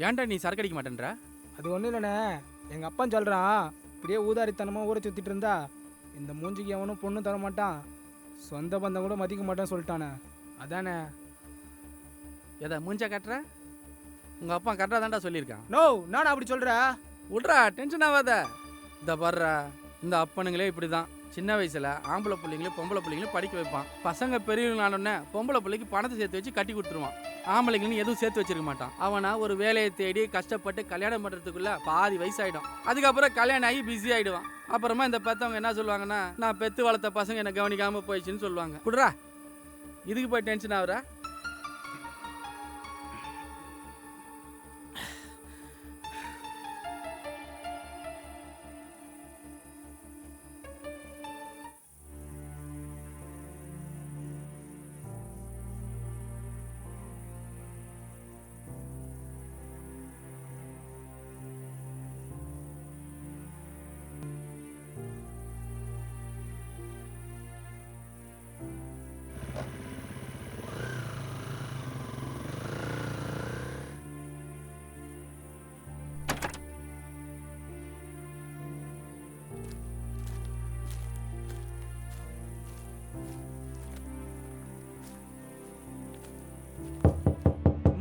ஏன்டா நீ சரக்கு அடிக்க மாட்டேன்ற? அது ஒன்றும் இல்லைண்ணே, எங்கள் அப்பன் சொல்கிறான், இப்படியே ஊதாரித்தனமாக ஊரை சுற்றிட்டு இருந்தா இந்த மூஞ்சிக்கு எவனும் பொண்ணு தர மாட்டான், சொந்த பந்தம் கூட மதிக்க மாட்டான்னு சொல்லிட்டானே, அதானே. எதை மூஞ்சா காட்டுற? உங்கள் அப்பா கரெக்டாக தான்டா சொல்லியிருக்கான். நோ, நான் அப்படி சொல்கிற. விட்றா, டென்ஷன் ஆகாத. இந்த பாடுறா, இந்த அப்பனுங்களே இப்படி தான். சின்ன வயசில் ஆம்பளை பிள்ளைங்களும் பொம்பளை பிள்ளைங்களும் படிக்க வைப்பான். பசங்க பெரியவங்களானோடனே பொம்பளை பிள்ளைக்கு பணத்தை சேர்த்து வச்சு கட்டி கொடுத்துருவான். ஆம்பளைங்களும் எதுவும் சேர்த்து வச்சிருக்க மாட்டான். அவனா ஒரு வேலையை தேடி கஷ்டப்பட்டு கல்யாணம் பண்ணுறதுக்குள்ள பாதி வயசாயிடும். அதுக்கப்புறம் கல்யாணம் ஆகி பிஸி ஆகிடுவான். அப்புறமா இந்த பெற்றவங்க என்ன சொல்லுவாங்கன்னா, நான் பெற்று வளர்த்த பசங்க என்னை கவனிக்காமல் போயிடுச்சுன்னு சொல்லுவாங்க. குடுறா, இதுக்கு போய் டென்ஷன் ஆகுறா?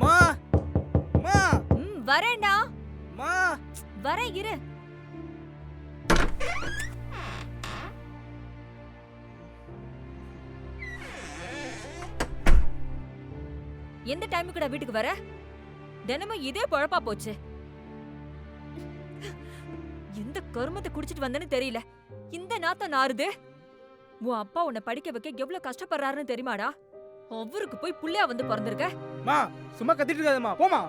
மா மா வரேன்டா, மா வரேன் இரு. எந்த டைமுக்குடா வீட்டுக்கு வர? தினமும் இதே பொழப்பா போச்சு. எந்த கருமத்தை குடிச்சிட்டு வந்தேன்னு தெரியல. இந்த நாத்தம் நாறுது. உன் அப்பா உன்னை படிக்க வைக்க எவ்வளவு கஷ்டப்படுறாருன்னு தெரியுமாடா? அவருக்கு போய் புள்ளையா வந்து பிறந்திருக்க. மா சும்மா கத்திட்டு இருக்காதம்மா, போமா.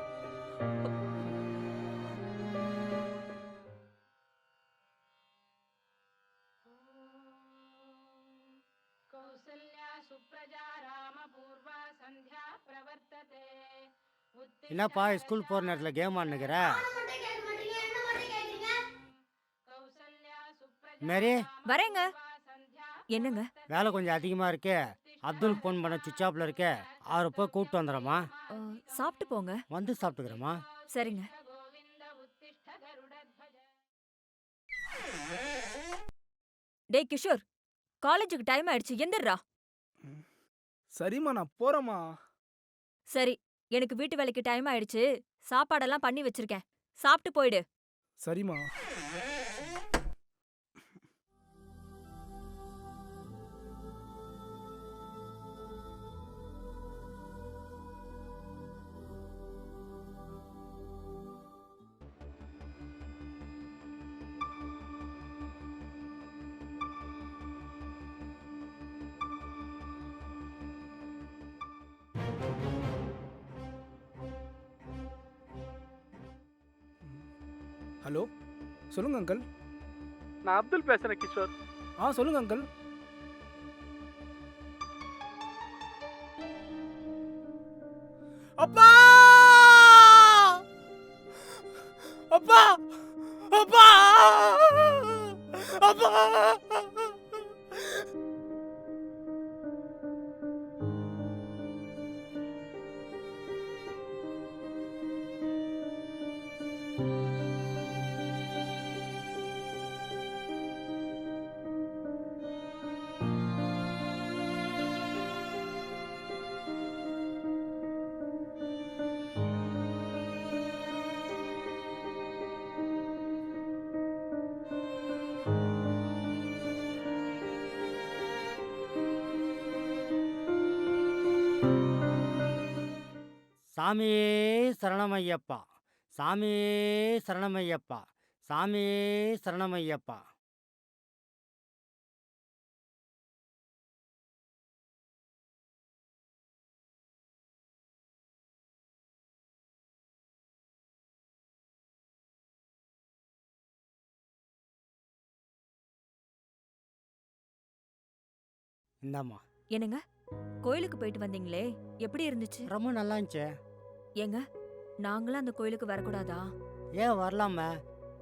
என்னப்பா ஸ்கூல் போகிற நேரத்தில் கேம் ஆடுனுக்கிற? மேரி, வரேங்க. என்னங்க? வேலை கொஞ்சம் அதிகமாக இருக்கே. அப்துல் ஃபோன் பண்ண சுவிட்ச் ஆஃபில் இருக்கே. அவரை போய் கூப்பிட்டு வந்துடுறோமா? சாப்பிட்டு போங்க. வந்து சாப்பிட்டுக்கிறோமா? சரிங்க. டேய் கிஷோர், காலேஜுக்கு டைம் ஆயிடுச்சு, எந்திரா. சரிம்மா, நான் போறேம்மா. சரி, எனக்கு வீட்டு வேலைக்கு டைம் ஆயிடுச்சு. சாப்பாடெல்லாம் பண்ணி வச்சிருக்கேன், சாப்பிட்டு போயிடு. சரிம்மா. ஹலோ, சொல்லுங்க அங்கிள். நான் அப்துல் பேசுகிறேன் கிஷோர். சொல்லுங்க அங்கிள். அப்பா அப்பா அப்பா அப்பா. சாமியே சரணமையப்பா, சாமியே சரணமையப்பா, சாமியே சரணமையப்பா. இந்தாம்மா. என்னங்க, கோயிலுக்கு போயிட்டு வந்தீங்களே, எப்படி இருந்துச்சு? ரொம்ப நல்லா இருந்துச்சு. ஏங்க, நாங்களும் அந்த கோயிலுக்கு வரக்கூடாதா? ஏன் வரலாமே?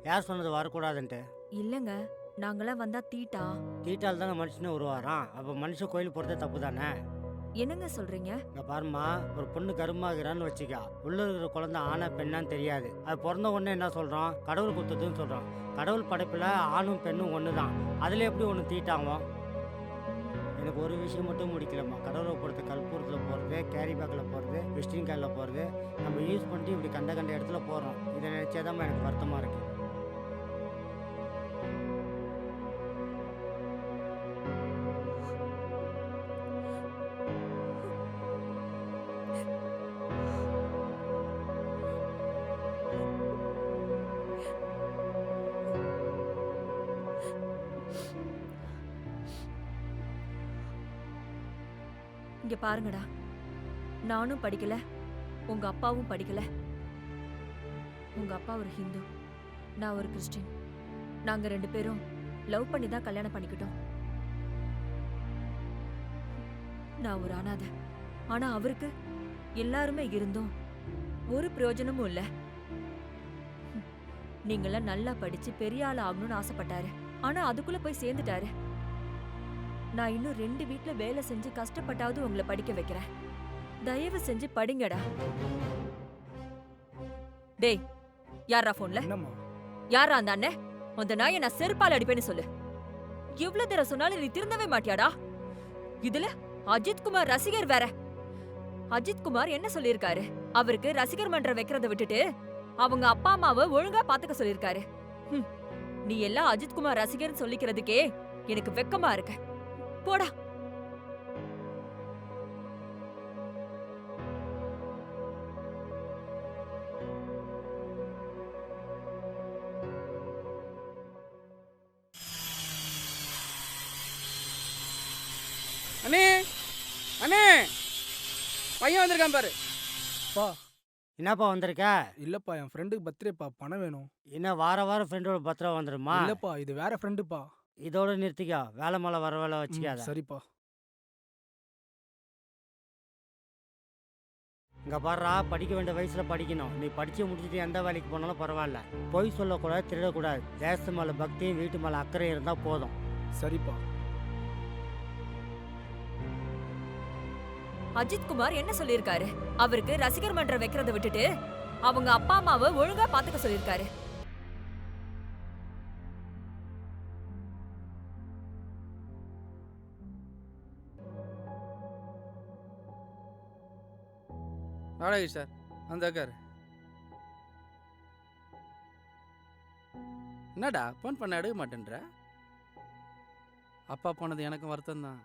யார் சொன்னது வரக்கூடாதுன்ட்டு? இல்லங்க, நாங்களாம் வந்தா தீட்டா? தீட்டால் தானே மனுஷனே உருவாரான். அப்போ மனுஷன் கோயில் போகிறதே தப்பு தானே? என்னங்க சொல்றீங்க? இங்க பாரும்மா, ஒரு பொண்ணு கருமாகிறான்னு வச்சுக்கா, உள்ள இருக்கிற குழந்தை ஆனா பெண்ணான்னு தெரியாது. அது பிறந்த உடனே என்ன சொல்றோம், கடவுள் கொடுத்ததுன்னு சொல்றோம். கடவுள் படைப்புல ஆணும் பெண்ணும் ஒன்று தான். அதுல எப்படி ஒன்று தீட்டாகும்? எனக்கு ஒரு விஷயம் மட்டும் முடிக்கலம்மா. கடவுளை பொறுத்த கற்பூரத்தில் போகிறது, கேரி பேக்கில் போகிறது, விசிட்டிங் கார்டில் போகிறது, நம்ம யூஸ் பண்ணிட்டு இப்படி கண்ட கண்ட இடத்துல போகிறோம். இதை நினச்சாதான் எனக்கு வருத்தமாக இருக்குது. இங்க பாருங்கடா, நானும் படிக்கல, உங்க அப்பாவும் படிக்கல. உங்க அப்பா ஒரு ஹிந்து, நான் ஒரு கிறிஸ்டின். நாங்க 2 பேரும் லவ் பண்ணி தான் கல்யாணம் பண்ணிக்கிட்டோம். நான் ஒரு அனாதை. ஆனா அவருக்கு எல்லாருமே இருந்தும் ஒரு பிரயோஜனமும் இல்ல. நீங்களாம் நல்லா படிச்சு பெரிய ஆள் ஆகணும்னு ஆசைப்பட்டாரு. ஆனா அதுக்குள்ள போய் சேர்ந்துட்டாரு. நான் இன்னும் 2 வீட்ல வேலை செஞ்சு கஷ்டப்பட்டாவது உங்களை படிக்க வைக்கிறேன். தயவு செஞ்சு படிங்கடா. டேய், யாரா போன்ல? என்னம்மா? யாரா அந்த அண்ணன்? அந்த நாயை நான் செருப்பால் அடிப்பேன்னு சொல்லு. எவ்வளவு தடவை சொன்னாலும் நீ திருந்தவே மாட்டியாடா? இதுல அஜித் குமார் ரசிகர் வேற. அஜித் குமார் என்ன சொல்லிருக்காரு? அவருக்கு ரசிகர் மன்றம் வைக்கிறத விட்டுட்டு அவங்க அப்பா அம்மாவை ஒழுங்கா பாத்துக்க சொல்லிருக்காரு. நீ எல்லாம் அஜித் குமார் ரசிகர்னு சொல்லிக்கிறதுக்கே எனக்கு வெக்கமா இருக்கு. போடா. அண்ணே அண்ணே, பையன் வந்திருக்கான் பாரு. பா என்னப்பா வந்திருக்க? இல்லப்பா, என் ஃப்ரெண்டுக்கு பர்த்டேப்பா, பணம் வேணும். என்ன வாரம் ஃப்ரெண்டோட பத்திரம் வந்துடுமா? இல்லப்பா, இது வேற ஃப்ரெண்டுப்பா. இதோட நிறுத்திக்கோ, வேலை மேலே வர வேலை வச்சுக்காத. சரிப்பா. இங்கே பாடுறா, படிக்க வேண்டிய வயசில் படிக்கணும். நீ படித்து முடிச்சுட்டு எந்த வேலைக்கு போனாலும் பரவாயில்ல. பொய் சொல்லக்கூடாது, திருடக்கூடாது. தேசத்து மேலே பக்தியும் வீட்டு மேலே அக்கறை இருந்தால் போதும். சரிப்பா. அஜித் குமார் என்ன சொல்லிருக்காரு? அவருக்கு ரசிகர் மன்றம் வைக்கிறத விட்டுட்டு அவங்க அப்பா அம்மாவை ஒழுங்கா பாத்துக்க சொல்லிருக்காரு. வாடகை சார், அந்த கார். என்னடா ஃபோன் பண்ண எடுக்க மாட்டேன்ற? அப்பா போனது எனக்கும் வருத்தம் தான்.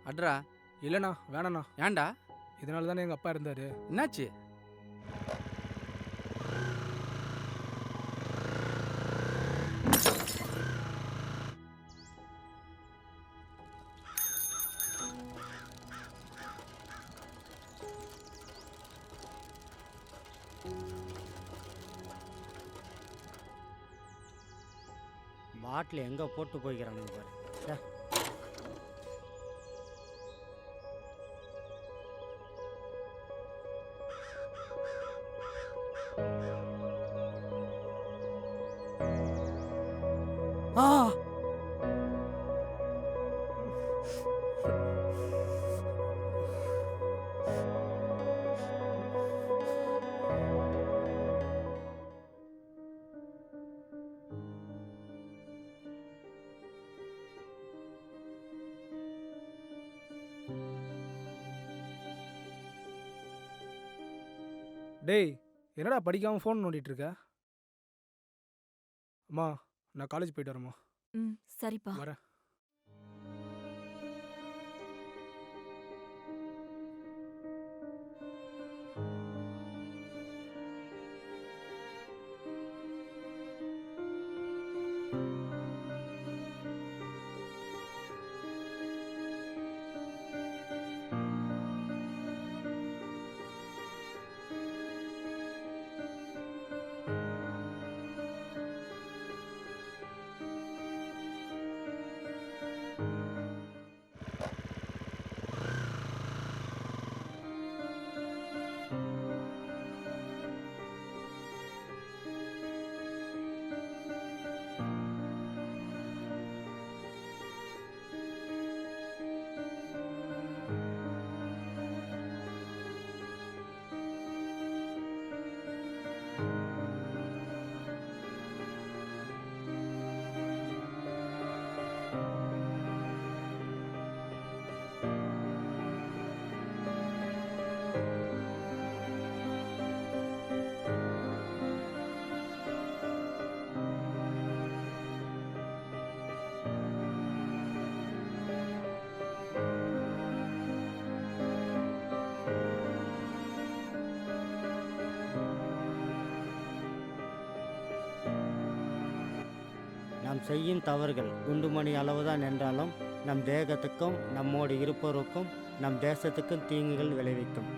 அட்ரா. இல்லைண்ணா, வேணாண்ணா. ஏன்டா? இதனால தானே எங்கள் அப்பா இருந்தாரு. என்னாச்சு? பாட்டில் எங்கே போட்டு போய்க்கிறானுங்க பாரு. ச்சே. ஆ டேய், என்னடா படிக்காமல் ஃபோன் நோண்டிட்டு இருக்க? அம்மா, நான் காலேஜ் போயிட்டு வரேம்மா. சரிப்பா. வரேன். செய்யும் தவறுகள் குண்டுமணி அளவுதான் என்றாலும் நம் தேகத்துக்கும் நம்மோடு இருப்பவருக்கும் நம் தேசத்துக்கும் தீங்குகள் விளைவிக்கும்.